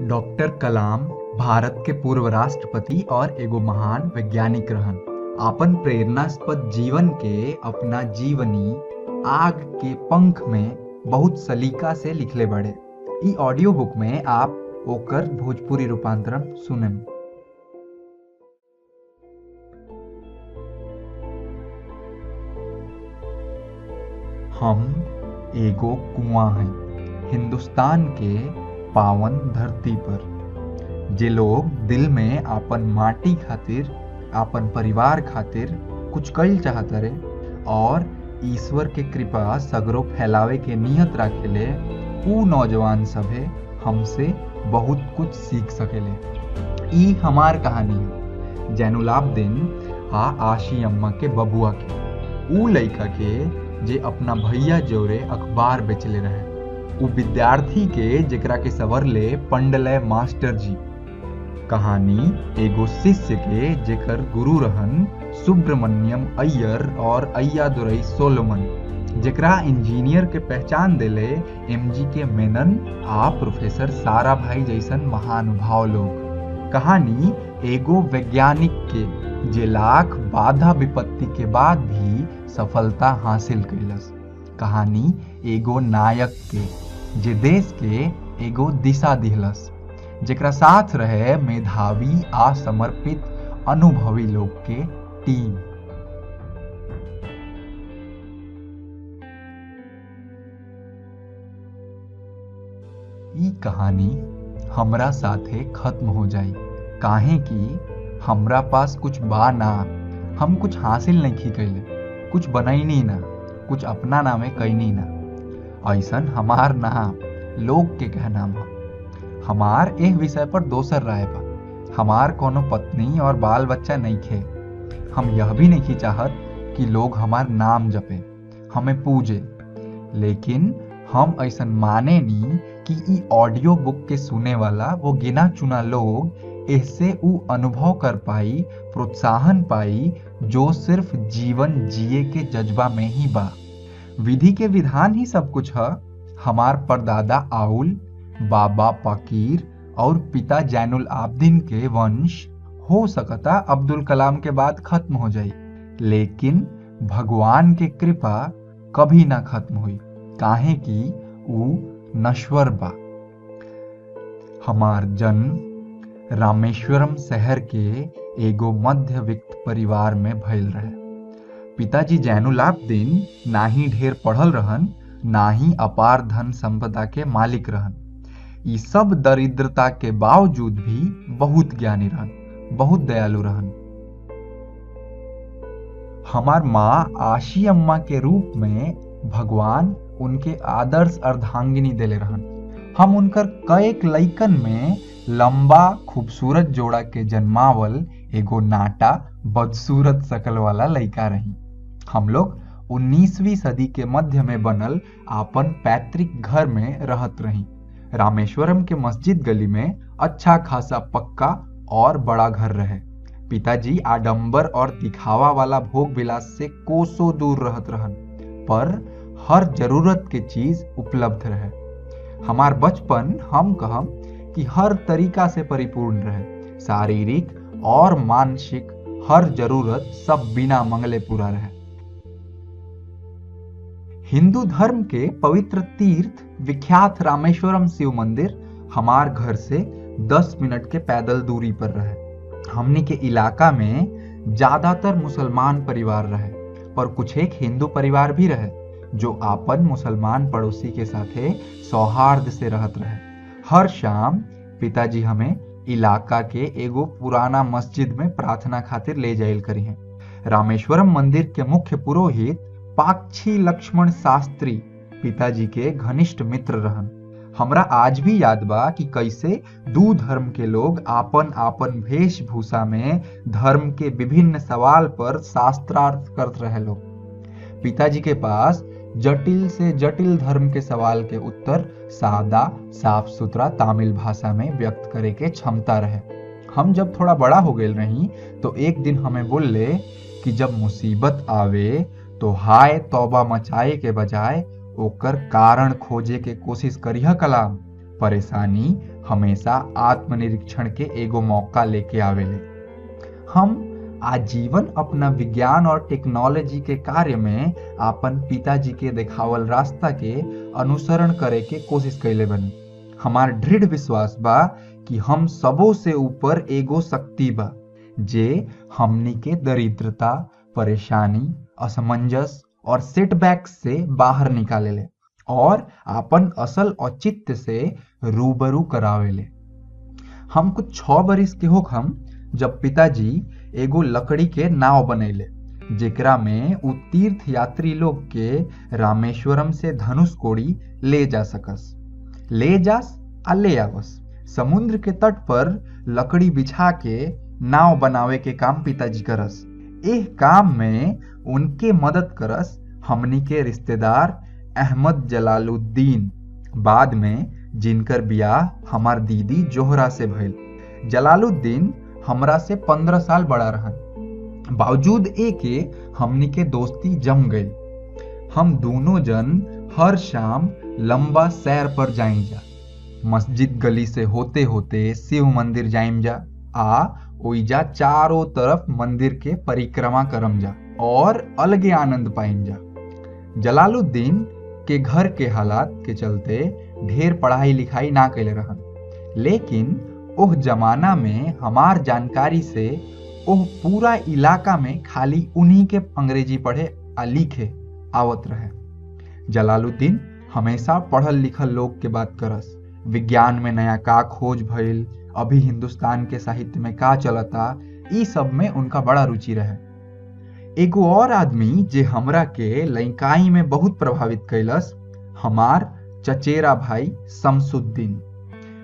Doctor Kalam Bharat के पूर्व राष्ट्रपति और एगो महान वैज्ञानिक रहन। आपन प्रेरणास्पद जीवन के अपना जीवनी आग के पंख में बहुत सलीका से लिखले बड़े। ई ऑडियो बुक में आप ओकर भोजपुरी रूपांतरण सुनेम। हम एगो कुआं हैं हिंदुस्तान के पावन धरती पर। जे लोग दिल में आपन माटी खातिर, आपन परिवार खातिर कुछ कईल चाहत रे और ईश्वर के कृपा सगरो फैलावे के नियत राखेले, ऊ नौजवान सभे हमसे बहुत कुछ सीख सकेले। ई हमार कहानी है जैनुलाब्दीन आ आशी अम्मा के बबुआ के। ऊ लइका के जे अपना भैया जोरे अखबार बेचले रहे। उ विद्यार्थी के जेकरा के सवरले पंडलय मास्टर जी। कहानी एगो शिष्य के जेकर गुरु रहन सुब्रमण्यम अय्यर और अय्यादुरई सोलोमन, जेकरा इंजीनियर के पहचान देले एमजी के मेनन आ प्रोफेसर साराभाई जैसन महानुभाव लोग। कहानी एगो वैज्ञानिक के जे लाख बाधा विपत्ति के बाद भी सफलता हासिल कैलस। कहानी एगो नायक के जे देश के एगो दिशा दिहलस, जेकरा साथ रहे मेधावी आ समर्पित अनुभवी लोग के टीम। ई कहानी हमरा साथे खत्म हो जाई, काहे कि हमरा पास कुछ बा ना। हम कुछ हासिल नहीं कैले, कुछ बनैनी ना, कुछ अपना नामे कैनी ना। ऐसन हमार नाम लोग के कहनाम है। हमार एह विषय पर दोसर राय बा। हमार कोनो पत्नी और बाल बच्चा नहीं खे। हम यह भी नहीं चाहत कि लोग हमार नाम जपे, हमें पूजे। लेकिन हम ऐसन माने नी कि ई ऑडियो बुक के सुने वाला वो गिना चुना लोग इससे ऊ अनुभव कर पाई, प्रोत्साहन पाई जो सिर्फ जीवन जिए के जज्बा में ही बा। विधि के विधान ही सब कुछ है। हमार परदादा आउल, बाबा पाकीर और पिता जैनुल आब्दीन के वंश हो सकता अब्दुल कलाम के बाद खत्म हो जाई, लेकिन भगवान के कृपा कभी ना खत्म हुई, काहे कि ऊ नश्वर बा। हमार जन्म रामेश्वरम शहर के एगो मध्यवित्त परिवार में भइल रहे। पिताजी जैनुलाब्दीन ना ही ढेर पढ़ल रहन, ना ही अपार धन संपदा के मालिक रहन। ई सब दरिद्रता के बावजूद भी बहुत ज्ञानी रहन, बहुत दयालु रहन। हमार माँ आशी अम्मा के रूप में भगवान उनके आदर्श अर्धांगिनी देले रहन। हम उनकर कएक लइकन में लंबा खूबसूरत जोड़ा के जन्मावल एगो नाटा बदसूरत शकल वाला लइका रही। हम लोग 19वीं सदी के मध्य में बनल आपन पैतृक घर में रहत रही। रामेश्वरम के मस्जिद गली में अच्छा खासा पक्का और बड़ा घर रहे। पिताजी आडंबर और दिखावा वाला भोग विलास से कोसों दूर रहत रहन, पर हर जरूरत के चीज उपलब्ध रहे। हमार बचपन हम कहम कि हर तरीका से परिपूर्ण रहे। शारीरिक और मानसिक हर जरूरत सब बिना मंगले पूरा रहे। हिंदू धर्म के पवित्र तीर्थ विख्यात रामेश्वरम शिव मंदिर हमार घर से 10 मिनट के पैदल दूरी पर रहे। हमनी के इलाका में ज्यादातर मुसलमान परिवार रहे, पर कुछ एक हिंदू परिवार भी रहे जो आपन मुसलमान पड़ोसी के साथे सौहार्द से रहत रहे। हर शाम पिताजी हमें इलाका के एगो पुराना मस्जिद में प्रार्थना खातिर ले जाइल करी हैं। रामेश्वरम मंदिर के मुख्य पुरोहित पाक्षी लक्ष्मण शास्त्री पिताजी के घनिष्ठ मित्र रहन। हमरा आज भी याद बा कि कैसे दू धर्म के लोग आपन आपन वेशभूषा में धर्म के विभिन्न सवाल पर शास्त्रार्थ करत रहे लोग। पिताजी के पास जटिल से जटिल धर्म के सवाल के उत्तर सादा साफ सुथरा तमिल भाषा में व्यक्त करे के क्षमता रहे। हम जब थोड़ा बड़ा हो गए रही तो एक दिन हमें बोले कि जब मुसीबत आवे तो हाय तौबा मचाए के बजाय ओकर कारण खोजे के कोशिश करिह कलाम। परेशानी हमेशा आत्मनिरीक्षण के एगो मौका लेके आवेले। हम आजीवन अपना विज्ञान और टेक्नोलॉजी के कार्य में अपन पिताजी के देखावल रास्ता के अनुसरण करे के कोशिश कैले बनी। हमार दृढ़ विश्वास बा कि हम सबों से ऊपर एगो शक्ति बा जे हमनी के दरिद्रता, परेशानी, असमंजस और सेटबैक्स से बाहर निकालेले और अपन असल औचित्य से रूबरू करावेले। हम कुछ 6 बरिस के होखम जब पिताजी एगो लकड़ी के नाव बनैले, जेकरा में उ तीर्थ यात्री लोग के रामेश्वरम से धनुषकोडी ले जा सकस, ले जास आ ले आवस। समुद्र के तट पर लकड़ी बिछा के नाव बनावे के काम पिताजी करस। एह काम में उनके मदद करस हमनी के रिश्तेदार अहमद जलालुद्दीन, बाद में जिनकर बियाह हमार दीदी जोहरा से भइल। जलालुद्दीन हमरा से 15 साल बड़ा रहन। बावजूद एके हमनी के दोस्ती जम गई। हम दोनों जन हर शाम लंबा सैर पर जाइम जा, मस्जिद गली से होते होते शिव मंदिर जाइम जा आ ओइजा चारों तरफ मंदिर के परिक्रमा करम जा और अलगे आनंद पाइम जा। जलालुद्दीन के घर के हालात के चलते ढेर पढ़ाई लिखाई ना कैले रहन, लेकिन ओह जमाना में हमार जानकारी से ओह पूरा इलाका में खाली उन्हीं के अंग्रेजी पढ़े आ लिखे आवत रहे। जलालुद्दीन हमेशा पढ़ल लिखल लोग के बात करस, विज्ञान में नया का खोज भइल, अभी हिंदुस्तान के साहित्य में का चलता, ई सब में उनका बड़ा रुचि रहे। एगो और आदमी जे हमरा के लइकाई में बहुत प्रभावित कैलस, हमार चचेरा भाई शमसुद्दीन।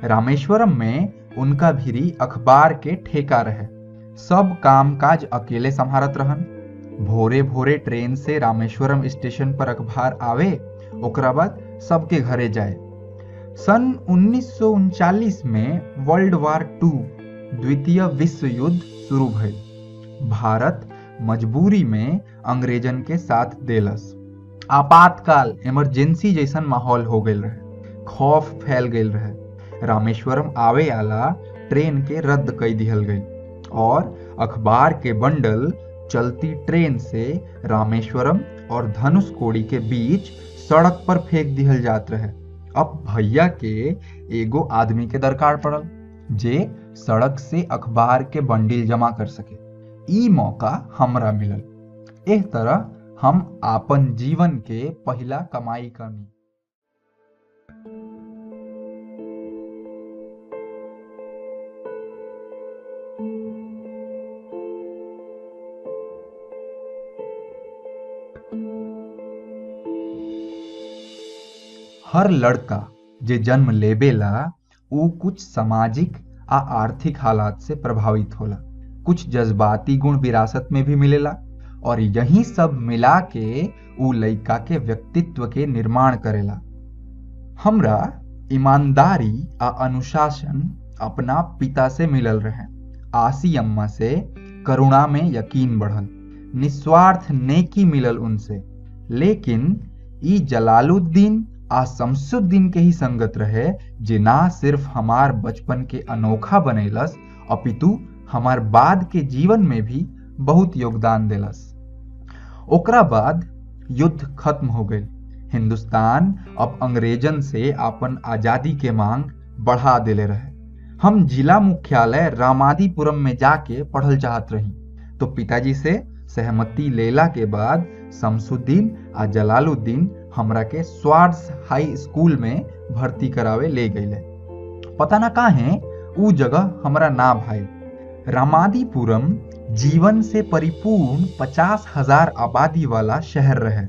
रामेश्वरम में उनका भी अखबार के ठेका रहे। सब काम काज अकेले संभारत रहन। भोरे भोरे ट्रेन से रामेश्वरम स्टेशन पर अखबार आवे, ओकरा बाद सबके घरे जाए। सन 1939 में वर्ल्ड वार II द्वितीय विश्व युद्ध शुरू भइल। भारत मजबूरी में अंग्रेजन के साथ देलस। आपातकाल इमरजेंसी जैसन माहौल हो गई रहे, खौफ फैल गई रहे। रामेश्वरम आवे आला ट्रेन के रद्द कर दिहल गई और अखबार के बंडल चलती ट्रेन से रामेश्वरम और धनुषकोडी के बीच सड़क पर फेंक दिहल जात रहे। अब भैया के एगो आदमी के दरकार पड़ल जे सड़क से अखबार के बंडल जमा कर सके। ई मौका हमरा मिलल। एह तरह हम आपन जीवन के पहला कमाई करनी। हर लड़का जे जन्म लेबेला ऊ कुछ सामाजिक आ आर्थिक हालात से प्रभावित होला, कुछ जज्बाती गुण विरासत में भी मिलेला और यही सब मिला के ऊ लइका के व्यक्तित्व के निर्माण करेला। हमरा ईमानदारी आ अनुशासन अपना पिता से मिलल रहे। आसी अम्मा से करुणा में यकीन बढ़ल, निस्वार्थ नेकी मिलल उनसे। लेकिन ई जलालुद्दीन आ शमसुद्दीन के ही संगत रहे जे ना सिर्फ हमार बचपन के अनोखा बनैलस अपितु हमार बाद के जीवन में भी बहुत योगदान देलस। ओकरा बाद युद्ध खत्म हो गई। हिंदुस्तान अब अंग्रेजन से अपन आजादी के मांग बढ़ा देले रहे। हम जिला मुख्यालय रामादीपुरम में जाके पढ़ल चाहत रही, तो पिताजी से सहमति लेला के बाद शमसुद्दीन आ जलालुद्दीन हमरा के स्वार्स हाई स्कूल में भर्ती करावे ले गईले। पता ना काहे ऊ जगह हमरा ना भाई। रामादीपुरम जीवन से परिपूर्ण 50,000 आबादी वाला शहर रहे,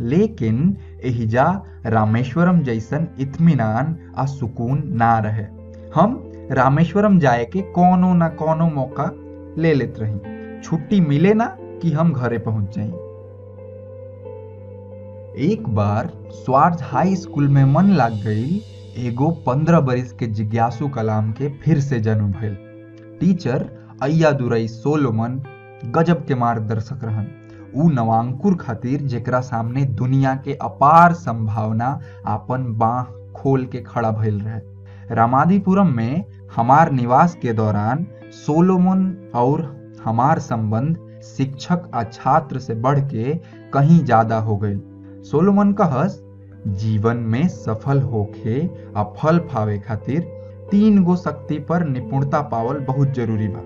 लेकिन एहिजा रामेश्वरम जैसन इत्मीनान आ सुकून ना रहे। हम रामेश्वरम जाए के कोनो ना कोनो मौका ले लेत रही, छुट्टी मिले ना कि हम घरे पहुंच जाई। एक बार स्वार्थ हाई स्कूल में मन लाग गई। एगो 15 बरिस के जिज्ञासु कलाम के फिर से जन्म भइल। टीचर अय्यादुरई सोलोमन गजब के मार्गदर्शक रहन। ऊ नवांकुर खातिर जेकरा सामने दुनिया के अपार संभावना आपन बाह खोल के खड़ा भइल रहे। रामाधिपुरम में हमार निवास के दौरान सोलोमन और हमार संबंध शिक्षक आ छात्र से बढ़ के कहीं ज्यादा हो गए। सोलोमन कहस, जीवन में सफल होके आ फल पावे खातिर 3 गो शक्ति पर निपुणता पावल बहुत जरूरी बा।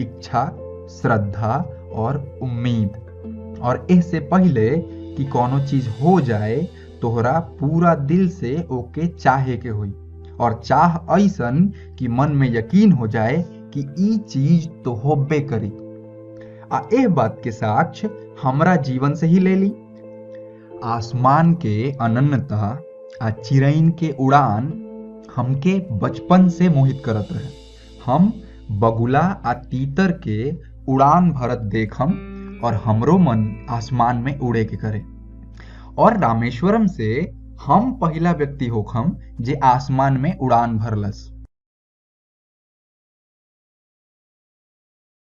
इच्छा, श्रद्धा और उम्मीद। और इससे पहले कि कोनो चीज हो जाए तोहरा पूरा दिल से ओके चाहे के होई, और चाह ऐसन कि मन में यकीन हो जाए कि ई चीज तो होबे करी। आ एह बात के साक्ष्य हमरा जीवन से ही ले ली। आसमान के अनन्यता आ चिरैन के उड़ान हमके बचपन से मोहित करत रहे। हम बगुला आ तीतर के उड़ान भरत देखम और हमरो मन आसमान में उड़े के करे। और रामेश्वरम से हम पहला व्यक्ति होखम जे आसमान में उड़ान भरलस।